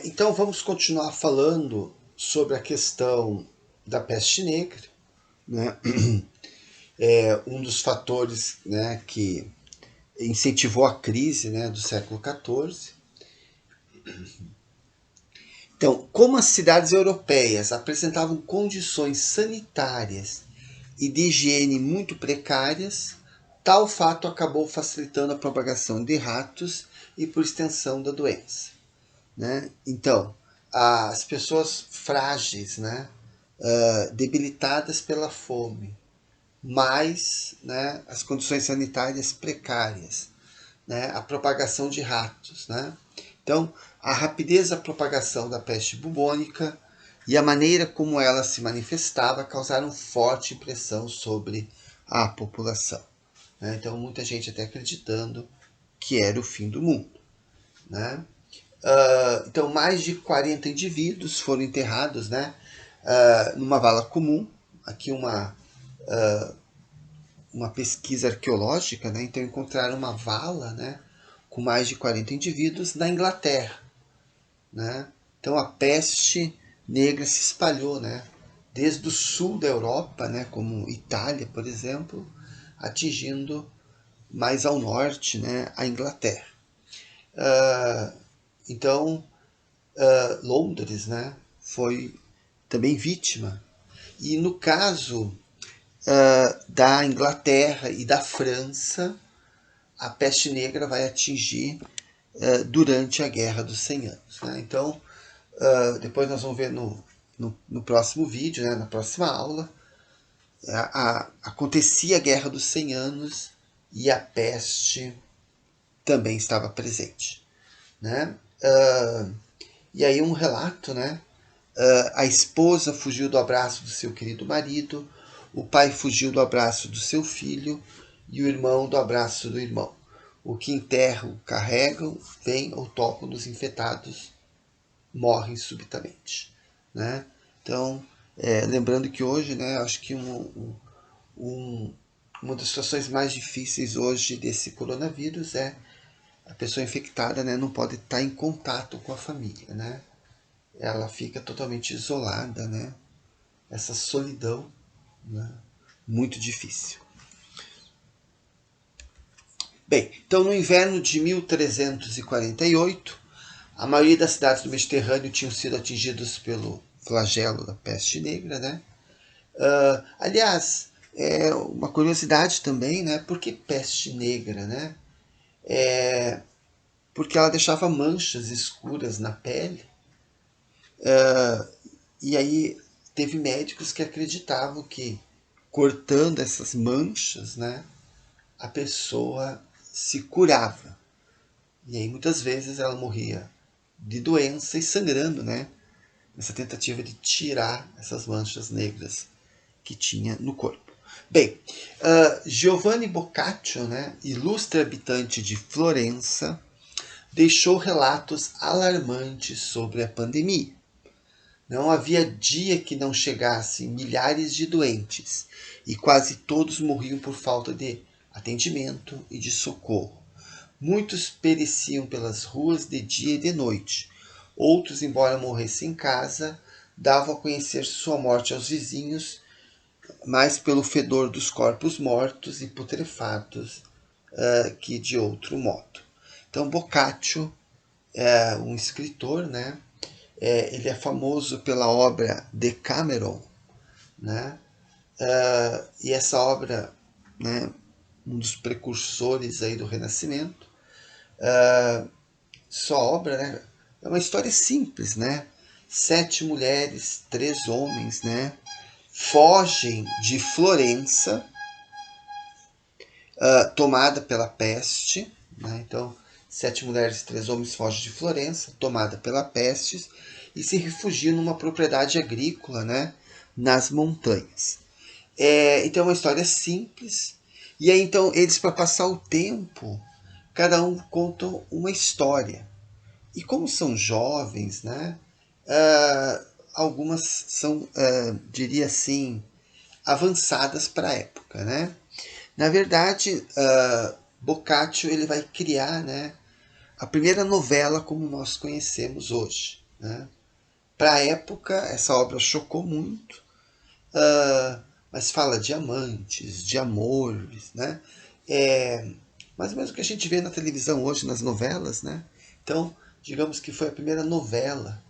Então vamos continuar falando sobre a questão da peste negra, né? Um dos fatores, né, que incentivou a crise, né, do século XIV. Então, como as cidades europeias apresentavam condições sanitárias e de higiene muito precárias, tal fato acabou facilitando a propagação de ratos e, por extensão, da doença. Né? Então, as pessoas frágeis, né, debilitadas pela fome, mais, né, as condições sanitárias precárias, né, a propagação de ratos. Né? Então, a rapidez da propagação da peste bubônica e a maneira como ela se manifestava causaram forte impressão sobre a população. Né? Então, muita gente até acreditando que era o fim do mundo. Né? Então, mais de 40 indivíduos foram enterrados, né, numa vala comum. Aqui uma pesquisa arqueológica, né, então encontraram uma vala, né, com mais de 40 indivíduos na Inglaterra. Né? Então a peste negra se espalhou, né, desde o sul da Europa, né, como Itália, por exemplo, atingindo mais ao norte, né, a Inglaterra. Então, Londres, né, foi também vítima. E no caso da Inglaterra e da França, a peste negra vai atingir durante a Guerra dos 100 Anos. Né? Então, depois nós vamos ver no próximo vídeo, né, na próxima aula, acontecia a Guerra dos 100 Anos e a peste também estava presente. Né? E aí um relato, né? A esposa fugiu do abraço do seu querido marido, o pai fugiu do abraço do seu filho e o irmão do abraço do irmão. O que enterram, carregam, vêm ou tocam nos infectados, morrem subitamente. Né? Então, lembrando que hoje, né, acho que uma das situações mais difíceis hoje desse coronavírus é a pessoa infectada, né, não pode estar em contato com a família, né? Ela fica totalmente isolada, né? Essa solidão, né? Muito difícil. Bem, então no inverno de 1348, a maioria das cidades do Mediterrâneo tinham sido atingidas pelo flagelo da peste negra, né? Aliás, uma curiosidade também, né? Por que peste negra, né? Porque ela deixava manchas escuras na pele. E aí teve médicos que acreditavam que cortando essas manchas, né, a pessoa se curava. E aí muitas vezes ela morria de doença e sangrando, né, nessa tentativa de tirar essas manchas negras que tinha no corpo. Bem, Giovanni Boccaccio, né, ilustre habitante de Florença, deixou relatos alarmantes sobre a pandemia. Não havia dia que não chegassem milhares de doentes, e quase todos morriam por falta de atendimento e de socorro. Muitos pereciam pelas ruas de dia e de noite. Outros, embora morressem em casa, davam a conhecer sua morte aos vizinhos, mais pelo fedor dos corpos mortos e putrefatos que de outro modo. Então, Boccaccio é um escritor, né? Ele é famoso pela obra Decameron, né? E essa obra, né, um dos precursores aí do Renascimento. Sua obra, né, é uma história simples, né? 7 mulheres, 3 homens, né, fogem de Florença, tomada pela peste, né? Então, 7 mulheres e 3 homens fogem de Florença, tomada pela peste, e se refugiam numa propriedade agrícola, né, nas montanhas. Então é uma história simples. E aí então eles, para passar o tempo, cada um conta uma história. E como são jovens, né? Algumas são, diria assim, avançadas para a época, né? Na verdade, Boccaccio ele vai criar, né, a primeira novela como nós conhecemos hoje, né? Para a época, essa obra chocou muito, mas fala de amantes, de amores, né? É mais ou menos o que a gente vê na televisão hoje, nas novelas, né? Então, digamos que foi a primeira novela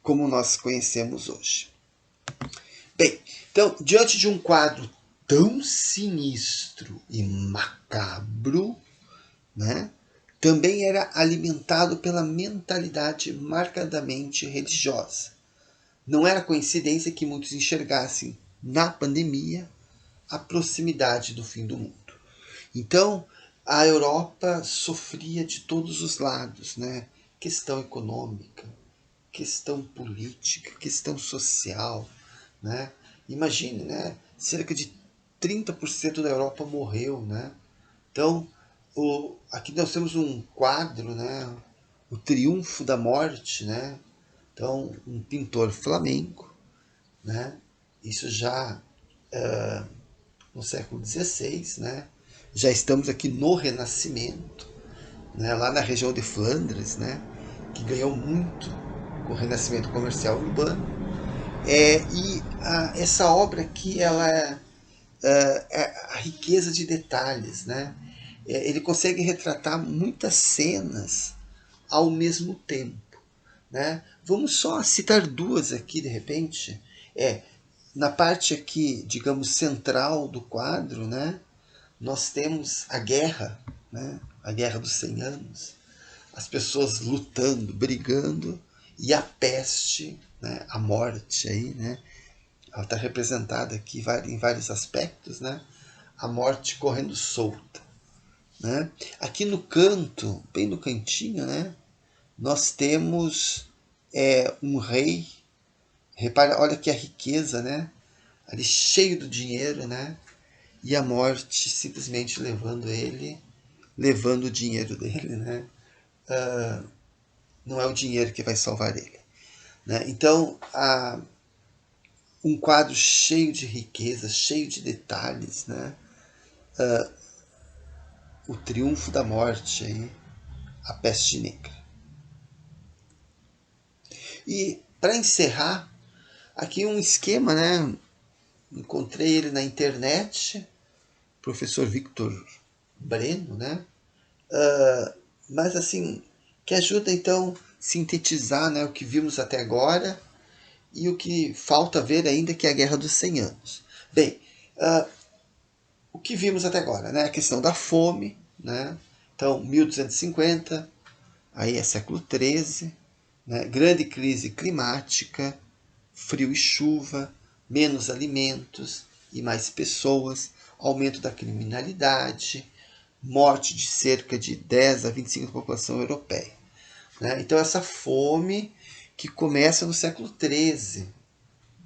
como nós conhecemos hoje. Bem, então, diante de um quadro tão sinistro e macabro, né, também era alimentado pela mentalidade marcadamente religiosa. Não era coincidência que muitos enxergassem na pandemia a proximidade do fim do mundo. Então, a Europa sofria de todos os lados, né? Questão econômica, questão política, questão social, né? Imagine, né? Cerca de 30% da Europa morreu, né? Então, aqui nós temos um quadro, né? O Triunfo da Morte, né? Então, um pintor flamengo, né? Isso já no século XVI, né? Já estamos aqui no Renascimento, né? Lá na região de Flandres, né? Que ganhou muito com o Renascimento comercial urbano. Essa obra aqui, ela é a riqueza de detalhes, né? Ele consegue retratar muitas cenas ao mesmo tempo, né? Vamos só citar duas aqui de repente. Na parte aqui, digamos, central do quadro, né? Nós temos a guerra, né? A guerra dos 100 anos, as pessoas lutando, brigando, e a peste, né? A morte aí, né? Ela está representada aqui em vários aspectos, né? A morte correndo solta, né? Aqui no canto, bem no cantinho, né? Nós temos um rei. Repara, olha que a riqueza, né? Ali cheio do dinheiro, né? E a morte simplesmente levando o dinheiro dele, né? Não é o dinheiro que vai salvar ele, né? Então, um quadro cheio de riqueza, cheio de detalhes, né? O triunfo da morte aí, a peste negra. E para encerrar, aqui um esquema, né? Encontrei ele na internet, professor Victor Breno, né? Mas assim, que ajuda então sintetizar, né, o que vimos até agora e o que falta ver ainda, que é a Guerra dos 100 Anos. Bem, o que vimos até agora, né? A questão da fome, né? Então, 1250, aí é século XIII, né? Grande crise climática, frio e chuva, menos alimentos e mais pessoas, aumento da criminalidade, morte de cerca de 10 a 25% da população europeia, né? Então, essa fome que começa no século XIII,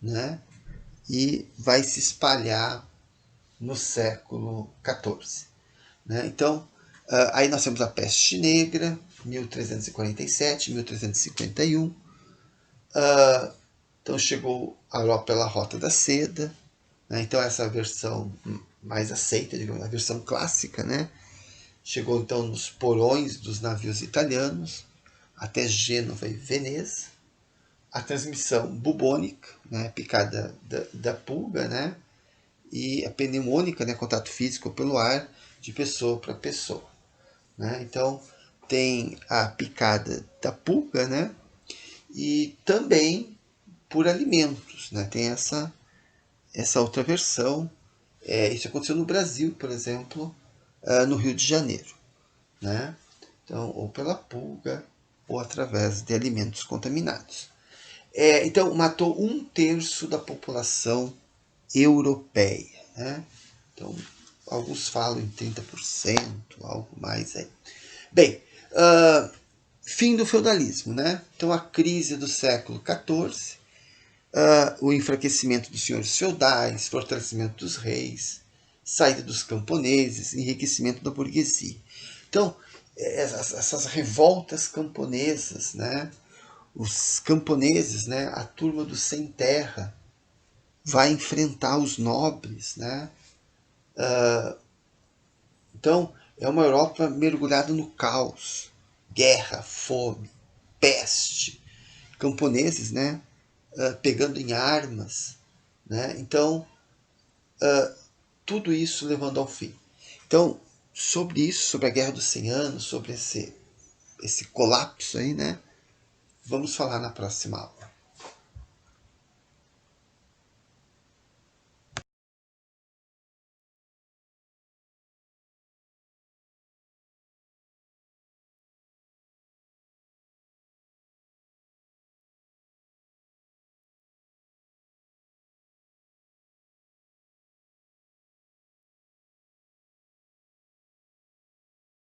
né? E vai se espalhar no século XIV, né? Então, aí nós temos a peste negra, 1347, 1351. Então, chegou a Europa pela Rota da Seda, né? Então, essa é a versão mais aceita, digamos, a versão clássica, né? Chegou então nos porões dos navios italianos, até Gênova e Veneza. A transmissão bubônica, né, picada da pulga, né, e a pneumônica, né, contato físico pelo ar, de pessoa para pessoa, né. Então, tem a picada da pulga, né, e também por alimentos, né, tem essa outra versão. Isso aconteceu no Brasil, por exemplo, no Rio de Janeiro, né. Então, ou pela pulga, ou através de alimentos contaminados. Então, matou 1/3 da população europeia, né? Então, alguns falam em 30%, algo mais aí. Bem, fim do feudalismo, né? Então, a crise do século XIV, o enfraquecimento dos senhores feudais, fortalecimento dos reis, saída dos camponeses, enriquecimento da burguesia. Então, essas revoltas camponesas, né? Os camponeses, né? A turma dos sem terra, vai enfrentar os nobres, né? Então, É uma Europa mergulhada no caos, guerra, fome, peste, camponeses, né, pegando em armas, né? Então, tudo isso levando ao fim. Então, sobre isso, sobre a Guerra dos 100 Anos, sobre esse colapso aí, né, vamos falar na próxima aula.